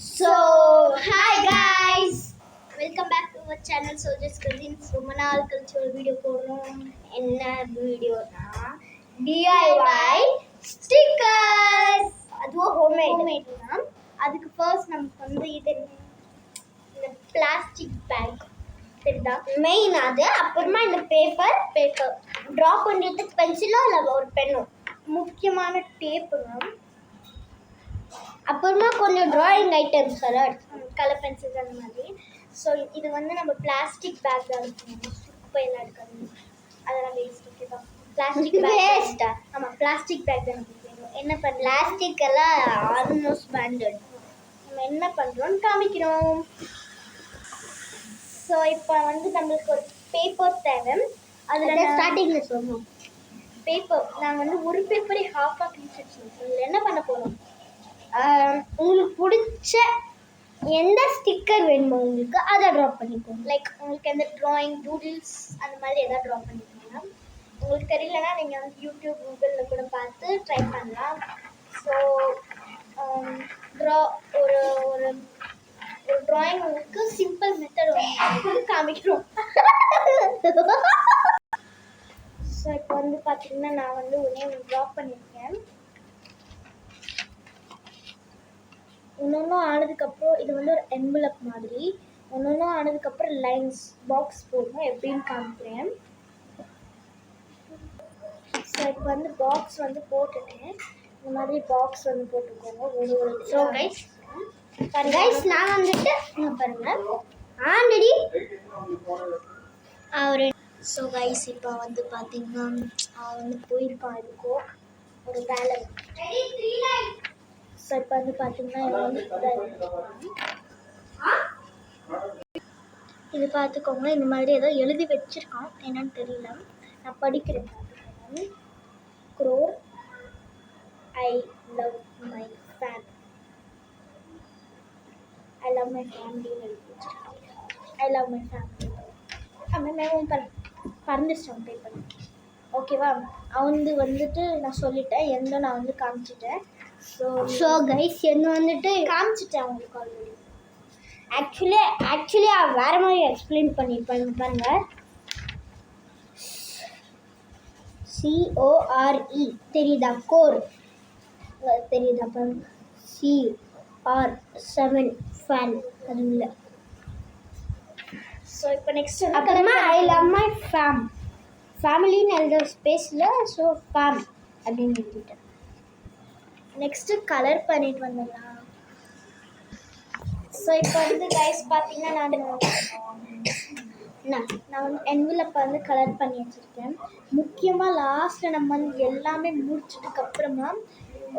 So, hi guys, welcome back to our channel Soldiers Cousins. ரொம்ப நாள் கழிச்சு ஒரு வீடியோ போடுறோம். என்ன வீடியோனா DIY ஸ்டிக்கர்ஸ். அதுவும் ஹோம்மேட் தான். அதுக்கு ஃபர்ஸ்ட் நமக்கு வந்து இது இந்த பிளாஸ்டிக் பேக் தெரியுதா மெயின் அது. அப்புறமா இந்த பேப்பர் ட்ரா பண்ணுறதுக்கு பென்சிலோ இல்லை ஒரு பென்னோ, முக்கியமான டேப்புங்க, அப்புறமா கொஞ்சம் ட்ராயிங் ஐட்டம்ஸ் கலர் பென்சில்ஸ் அந்த மாதிரி. ஸோ இது வந்து நம்ம பிளாஸ்டிக் பேக் தான் இருக்கணும், குப்பையெல்லாம் இருக்காது, அதெல்லாம் வேஸ்ட். ஓகேவா? பிளாஸ்டிக் வேஸ்ட்டா? ஆமாம், பிளாஸ்டிக் பேக் தான் நமக்கு வேணும். என்ன பண்ண பிளாஸ்டிக் எல்லாம் ஆல்மோஸ்ட் பேண்டட். நம்ம என்ன பண்ணுறோம்னு காமிக்கிறோம். ஸோ இப்போ வந்து நம்மளுக்கு ஒரு பேப்பர் தேவை. அதில் ஸ்டார்டிங்கில் சொல்லணும். பேப்பர் நாங்கள் வந்து ஒரு பேப்பரே ஹாஃபாக கிழிச்சு வச்சுருக்கோம். இதில் என்ன பண்ண போகிறோம், உங்களுக்கு பிடிச்ச எந்த ஸ்டிக்கர் வேணுமோ உங்களுக்கு அதை ட்ரா பண்ணிக்கோங்க. லைக் உங்களுக்கு எந்த ட்ராயிங் டூடில்ஸ் அந்த மாதிரி எதாவது ட்ரா பண்ணிக்கோங்க. உங்களுக்கு தெரியலனா நீங்கள் வந்து யூடியூப் கூகுளில் கூட பார்த்து ட்ரை பண்ணலாம். ஸோ ஒரு ஒரு ஒரு ட்ராயிங் உங்களுக்கு சிம்பிள் மெத்தட் வந்து காமிக்கிறோம். ஸோ இப்போ வந்து பார்த்தீங்கன்னா நான் வந்து ஒரே ஒரு ட்ரா பண்ணியிருக்கேன். ஒன்றும் ஆனதுக்கப்புறம் இது வந்து ஒரு என்வலப் மாதிரி. ஒன்றும் ஆனதுக்கப்புறம் லைன்ஸ் பாக்ஸ் போடணும், எப்படின்னு காமிக்கிறேன். ஸோ இப்போ வந்து பாக்ஸ் வந்து போட்டுட்டேன். இந்த மாதிரி பாக்ஸ் வந்து போட்டுக்கோங்க ஒரு ஒரு. ஸோ கைஸ் நான் வந்துட்டு இங்கே பாருங்கள் ஆல்ரெடி அவர். ஸோ கைஸ் இப்போ வந்து பார்த்தீங்கன்னா அவன் வந்து போயிருக்கான் இருக்கோ ஒரு வேலை. ஸோ இப்போ வந்து பார்த்தீங்கன்னா இது பார்த்துக்கோங்க. இந்த மாதிரி ஏதோ எழுதி வச்சுருக்கான், என்னன்னு தெரியல, நான் படிக்கிறேன். பார்த்துக்கோங்க. க்ரோர் I love my fam, I love my ஃபேமிலின்னு எழுதி வச்சுருக்கான். ஐ லவ் மை ஃபேமிலி அவன் பறந்துச்சிட்டான் பேப்பர். ஓகேவா? அவந்து வந்துட்டு நான் சொல்லிட்டேன், எந்த நான் வந்து காமிச்சிட்டேன். ஸோ கைஸ் என்ன வந்துட்டு காமிச்சிட்டேன் அவங்களுக்கு ஆல்ரெடி. ஆக்சுவலி வேறு மாதிரி எக்ஸ்பிளைன் பண்ணியிருப்பாங்க பாருங்கள். CORE தெரியுதா? கோர் தெரியுதா? பாருங்க, CR7 ஃபேன் அது இல்லை. ஸோ இப்போ நெக்ஸ்ட் அப்புறமா ஐ லவ் மை ஃபேமிலின்னு எழுதுற ஸ்பேஸில் ஸோ ஃபேம் அப்படின்னு எழுதிட்டேன். நெக்ஸ்ட்டு கலர் பண்ணிட்டு வந்துடலாம். ஸோ இப்போ வந்து கைஸ் பார்த்தீங்கன்னா நான் வந்து என்வலப்பை வந்து கலர் பண்ணி வச்சுருக்கேன். முக்கியமாக லாஸ்ட்டில் நம்ம வந்து எல்லாமே முடிச்சதுக்கப்புறமா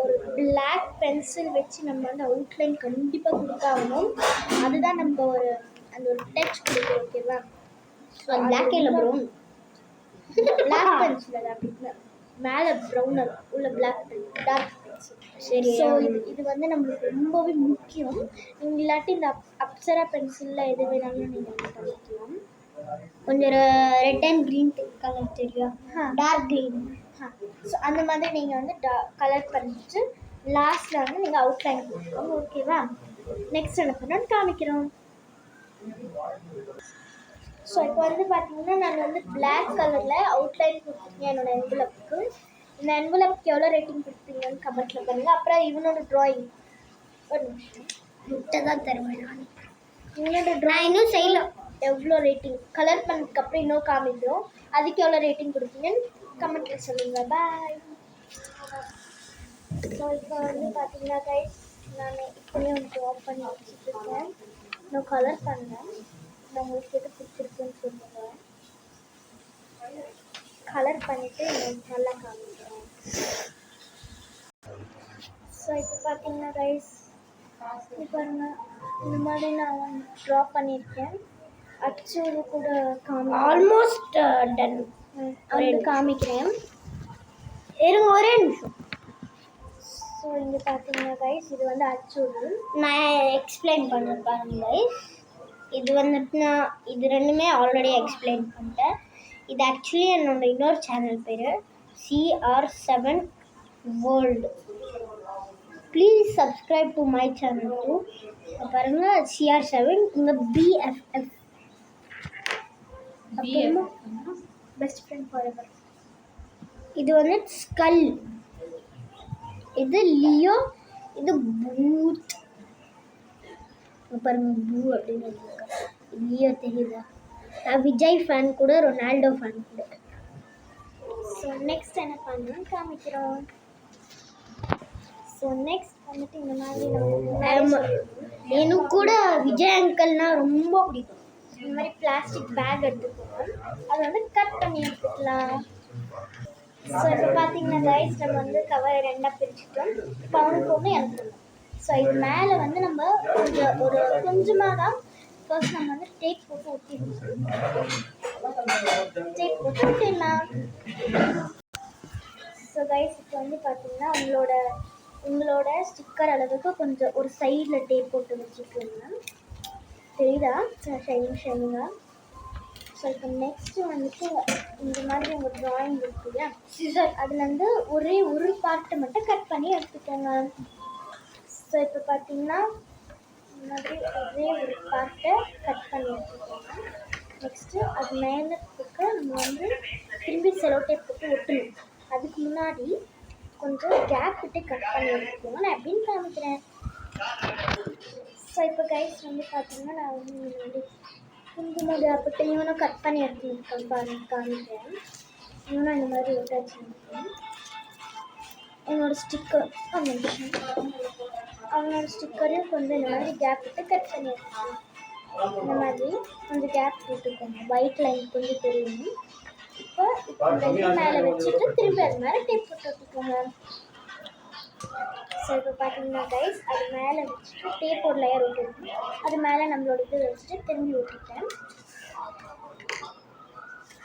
ஒரு பிளாக் பென்சில் வச்சு நம்ம வந்து அவுட்லைன் கண்டிப்பாக கொடுத்தாகணும். அதுதான் நம்ம அந்த ஒரு டச் கொடுக்கும். ஓகேவா? ஸோ பிளாக் இல்லை ப்ரௌன், பிளாக் பென்சில் அது அப்படி மேலே ப்ரௌனர் உள்ள பிளாக் டார்க் பென்சில். சரி. ஸோ இது வந்து நம்மளுக்கு ரொம்பவே முக்கியம். நீங்கள் இல்லாட்டி இந்த அப்சரா பென்சிலில் எது வேணாலும் நீங்கள் வந்து பண்ணிக்கலாம். கொஞ்சம் ரெட் அண்ட் க்ரீன் கலர் தெரியும், டார்க் க்ரீன். ஸோ அந்த மாதிரி நீங்கள் வந்து கலர் பண்ணிட்டு லாஸ்ட்டில் வந்து நீங்கள் அவுட்லைன் கொடுக்கணும். ஓகேவா? நெக்ஸ்ட் என்ன பண்ணோன்னு காமிக்கிறோம். ஸோ இப்போ வந்து பார்த்தீங்கன்னா நான் வந்து பிளாக் கலரில் அவுட்லைன் கொடுத்துருக்கேன் என்னோடய என்வலப்புக்கு. இந்த என்வலப்புக்கு எவ்வளோ ரேட்டிங் கொடுத்தீங்கன்னு கமெண்ட்டில் பண்ணுங்கள். அப்புறம் இவனோட ட்ராயிங் ஒரு நிமிஷம் முட்டை தான் தருவேன் நான். இவனோட ட்ராயிங்கும் செய்யலாம். எவ்வளோ ரேட்டிங் கலர் பண்ணதுக்கப்புறம் இன்னும் காமிக்கிறோம், அதுக்கு எவ்வளோ ரேட்டிங் கொடுத்தீங்கன்னு கமெண்ட்டில் சொல்லுங்கள். பாய். ஸோ இப்போ வந்து பார்த்தீங்கன்னா கைஸ் நான் இப்போயே வந்து ஆஃப் பண்ணி வச்சுருக்கேன். நான் கலர் பண்ணேன். நான் உங்களுக்கு எது பிடிச்சிருக்குன்னு சொல்லுங்கள். கலர் பண்ணிவிட்டு நல்லா காமிக்கிறேன். ஸோ இப்போ பார்த்தீங்கன்னா கைஸ் பாருங்கள், இந்த மாதிரி நான் ட்ரா பண்ணியிருக்கேன். அச்சு கூட ஆல்மோஸ்ட் டன் வந்து காமிக்கிறேன். இருங்க ஒரே நிமிஷம். ஸோ இங்கே பார்த்தீங்கன்னா கைஸ் இது வந்து அச்சூடு நான் எக்ஸ்பிளைன் பண்ணுறேன் பாருங்கள் கைஸ். இது வந்துட்டு நான் இது ரெண்டுமே ஆல்ரெடி எக்ஸ்பிளைன் பண்ணிட்டேன். இது ஆக்சுவலி என்னோட இன்னொரு சேனல் பேர் CR7 world. Please subscribe to my channel too. பாருங்கள் CR7 இங்கே BFF அப்புறமா பெஸ்ட் ஃப்ரெண்ட் ஃபாரெவர். இது வந்து ஸ்கல், இது லியோ, இது பூத். பாருங்க பூ அப்படின்னு லியோ தெரியுதா? நான் விஜய் ஃபேன் கூட, ரொனால்டோ ஃபேன் கூட. ஸோ நெக்ஸ்ட் என்ன பண்ணணும்னு காமிக்கிறோம். ஸோ நெக்ஸ்ட் வந்துட்டு இந்த மாதிரி எனக்கு கூட விஜய் அங்கிள்னா ரொம்ப பிடிக்கும். இந்த மாதிரி பிளாஸ்டிக் பேக் எடுத்துக்கோங்க, அதை வந்து கட் பண்ணி எடுத்துக்கலாம். ஸோ இப்போ பார்த்தீங்கன்னா கைஸ் நம்ம வந்து கவரை ரெண்டாக பிரிச்சுட்டோம். இப்போ அவனுக்கு ஒன்று எனக்கு. ஸோ இது மேலே வந்து நம்ம கொஞ்சமாக தான் ஃபர்ஸ்ட் நம்ம வந்து டேப் போட்டு ஒட்டிடணும். டேப் போட்டு ஒட்டிடலாம். ஸோ கைஸ் இப்போ வந்து பார்த்தீங்கன்னா உங்களோட ஸ்டிக்கர் அளவுக்கு கொஞ்சம் ஒரு சைடில் டேப் போட்டு வச்சுக்கோங்க. தெரியுதா ஷைனிங்காக? ஸோ இப்போ நெக்ஸ்ட்டு வந்துட்டு இந்த மாதிரி உங்கள் ட்ராயிங் இருக்கு இல்லையா, சிசர் அதுலேருந்து ஒரே ஒரு பார்ட்டை மட்டும் கட் பண்ணி எடுத்துக்கோங்க. ஸோ இப்போ பார்த்தீங்கன்னா இந்த மாதிரி ஒரே ஒரு பார்ட்டை கட் பண்ணி எடுத்துக்கோங்க. நெக்ஸ்ட்டு அது மேலே இருக்க நம்ம வந்து திரும்பி செலோ டேப் போட்டு ஒட்டணும். அதுக்கு முன்னாடி கொஞ்சம் கேப் விட்டு கட் பண்ணி எடுத்துக்கோங்க. நான் எப்படின்னு காமிக்கிறேன். ஸோ இப்போ கைஸ் வந்து பார்த்தீங்கன்னா நான் வந்து முன்னாடி கொஞ்சமாக கேப் விட்டு இவனும் கட் பண்ணி எடுத்துருக்கேன் காமிக்கிறேன். இவனும் இந்த மாதிரி ஒட்டாச்சு. என்னோடய ஸ்டிக்கர் அவனோட ஸ்டிக்கரையும் கொஞ்சம் இந்த மாதிரி கேப் விட்டு கட் பண்ணி எடுத்துக்கோங்க. இந்த மாதிரி கொஞ்சம் கேப் விட்டுக்கோங்க, ஒயிட் லைன் கொஞ்சம் தெரியும். இப்போ மேலே வச்சுட்டு திரும்பி அது மேலே டேப் போட்டு வச்சுக்கோங்க. ஸோ இப்போ பார்த்தீங்கன்னா கைஸ் அது மேலே வச்சுட்டு டேப் ஒரு லேயர் விட்டுருக்கோம். அது மேலே நம்மளோட இது வச்சுட்டு திரும்பி விட்டுட்டேன்.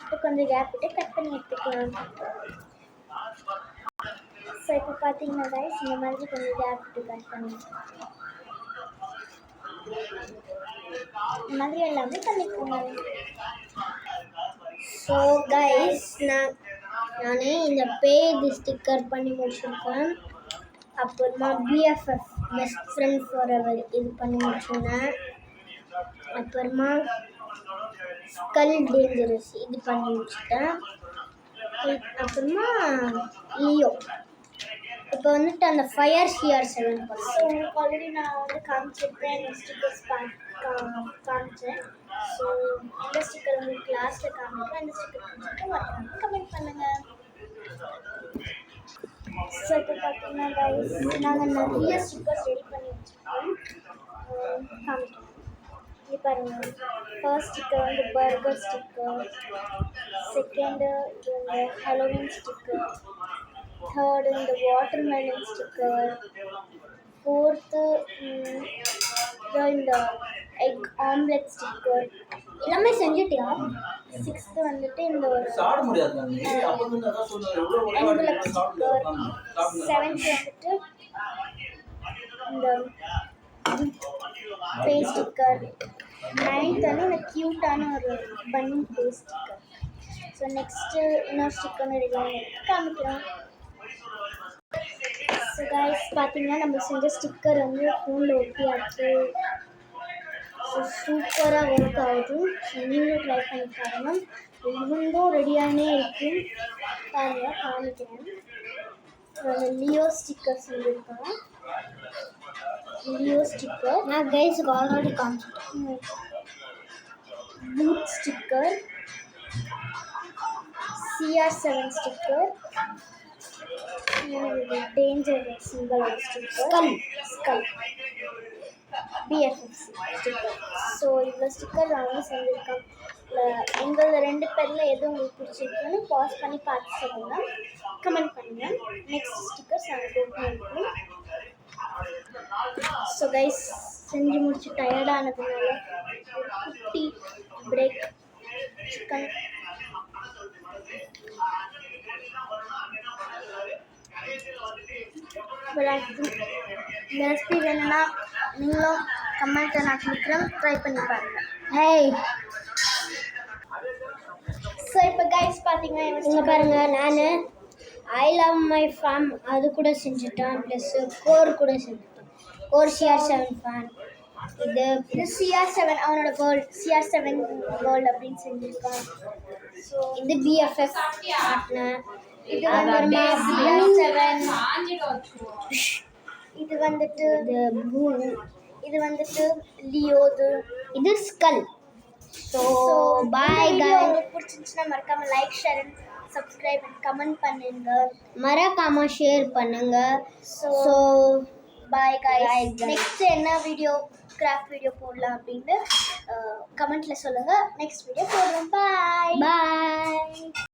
இப்போ கொஞ்சம் கேப் விட்டு கட் பண்ணி எடுத்துக்கலாம். ஸோ இப்போ பார்த்தீங்கன்னா கைஸ் இந்த மாதிரி கொஞ்சம் கேப் விட்டு கட் பண்ணி இந்த மாதிரி எல்லாமே பண்ணிக்கோங்க. ஸோ கைஸ் நானே இந்த பேஜ் ஸ்டிக்கர் பண்ணி முடிச்சிருக்கேன். அப்புறமா BFF பெஸ்ட் ஃப்ரெண்ட் ஃபாரெவர் இது பண்ணி முடிச்சுருந்தேன். அப்புறமா ஸ்கல் டேஞ்சரஸ் இது பண்ணி முடிச்சுட்டேன். அப்புறமா லியோ. இப்போ வந்துட்டு அந்த ஃபயர் CR7. ஸோ உங்களுக்கு ஆல்ரெடி நான் வந்து காமிச்சிருப்பேன், இந்த ஸ்டிக்கர்ஸ் காமிச்சேன். ஸோ இந்த ஸ்டிக்கர் உங்களுக்கு லாஸ்ட்டில் காமிக்கிறேன். இந்த ஸ்டிக்கர் மறக்காம கமெண்ட் பண்ணுங்கள். ஸோ இப்போ பார்த்தீங்கன்னா கைஸ் நாங்கள் நிறைய ஸ்டிக்கர்ஸ் ரெடி பண்ணி வச்சுருக்கோம். காமிக்கிறேன். இது பாருங்கள், ஃபர்ஸ்ட் ஸ்டிக்கர் வந்து பர்கர் ஸ்டிக்கர், செகண்டு இது வந்து ஹலோவின் ஸ்டிக்கர், தேர்டு இந்த வாட்டர்மெலன் ஸ்டிக்கர், ஃபோர்த்து இந்த எக் ஆம்லெட் ஸ்டிக்கர். எல்லாமே செஞ்சுட்டியா? சிக்ஸ்த்து வந்துட்டு இந்த ஒரு என்வலப் ஸ்டிக்கர், செவன்த்து வந்துட்டு இந்த ஃபேஸ் ஸ்டிக்கர், நைன்த் வந்து இந்த க்யூட்டான ஒரு பன்னி ஃபேஸ் ஸ்டிக்கர். ஸோ நெக்ஸ்ட்டு இன்னொரு ஸ்டிக்கர்னு ரெடி காமிக்கிறோம். ஸோ கைஸ் பார்த்தீங்கன்னா நம்ம செஞ்ச ஸ்டிக்கர் வந்து ஃபோனில் ஒட்டியாச்சு. ஸோ சூப்பராக ஒர்க் ஆகுது. ஸோ நீங்களும் ட்ரை பண்ணி பாருங்கள். இவங்களும் ரெடியாகவே இருக்குது. பாருங்கள் காமிக்கிறேன். லியோ ஸ்டிக்கர் செஞ்சுருக்கேன். லியோ ஸ்டிக்கர் நான் கைஸுக்கு ஆல்ரெடி காமிச்சிட்டேன். பூத் ஸ்டிக்கர், CR7 ஸ்டிக்கர், டேஞ்சர் சிம்பிளோட sticker, skull BFF sticker. So இவ்வளோ ஸ்டிக்கர் நான் வந்து செஞ்சுருக்கேன். எங்களோட 2 பேரில் எது உங்களுக்கு பிடிச்சிருக்குன்னு பாஸ் பண்ணி பார்த்து சொல்லுங்கள், கமெண்ட் பண்ணுங்கள். நெக்ஸ்ட் ஸ்டிக்கர்ஸ் நாங்கள் போட் பண்ணியிருக்கோம். ஸோ கைஸ் செஞ்சு முடிச்சு டயர்டானதுனால ஒரு குட்டி பிரேக். சிக்கன் இந்த ரெசிபி வேணும்னா நீங்களும் கமெண்ட்டை நான் கொடுக்குறேன், ட்ரை பண்ணி பாருங்கள். ஹேய் ஸோ இப்போ கைஸ் பார்த்தீங்கன்னா இங்கே பாருங்கள், நான் ஐ லவ் மை ஃபேம் அது கூட செஞ்சுட்டான். ப்ளஸ் கோர் கூட செஞ்சுட்டான். Core CR7 fan. இது CR7 அவனோட வேர்ல்ட் CR7 வேர்ல்ட் அப்படின்னு செஞ்சுருக்கான். ஸோ இது BFF பார்ட்னர். இது வந்து CR7. இது வந்துட்டு இது பூன். இது வந்துட்டு லியோது. இது ஸ்கல். ஸோ பாய் இந்த video guys. உங்களுக்கு பிடிச்சிருந்துச்சுன்னா மறக்காம like share and subscribe and comment பண்ணுங்க. மறக்காம ஷேர் பண்ணுங்க. So so bye Bye, guys. guys. Next என்ன வீடியோ கிராஃப்ட் வீடியோ போடலாம் அப்படின்னு கமெண்ட்ல சொல்லுங்க. நெக்ஸ்ட் வீடியோ போடுறோம். பாய் பாய்.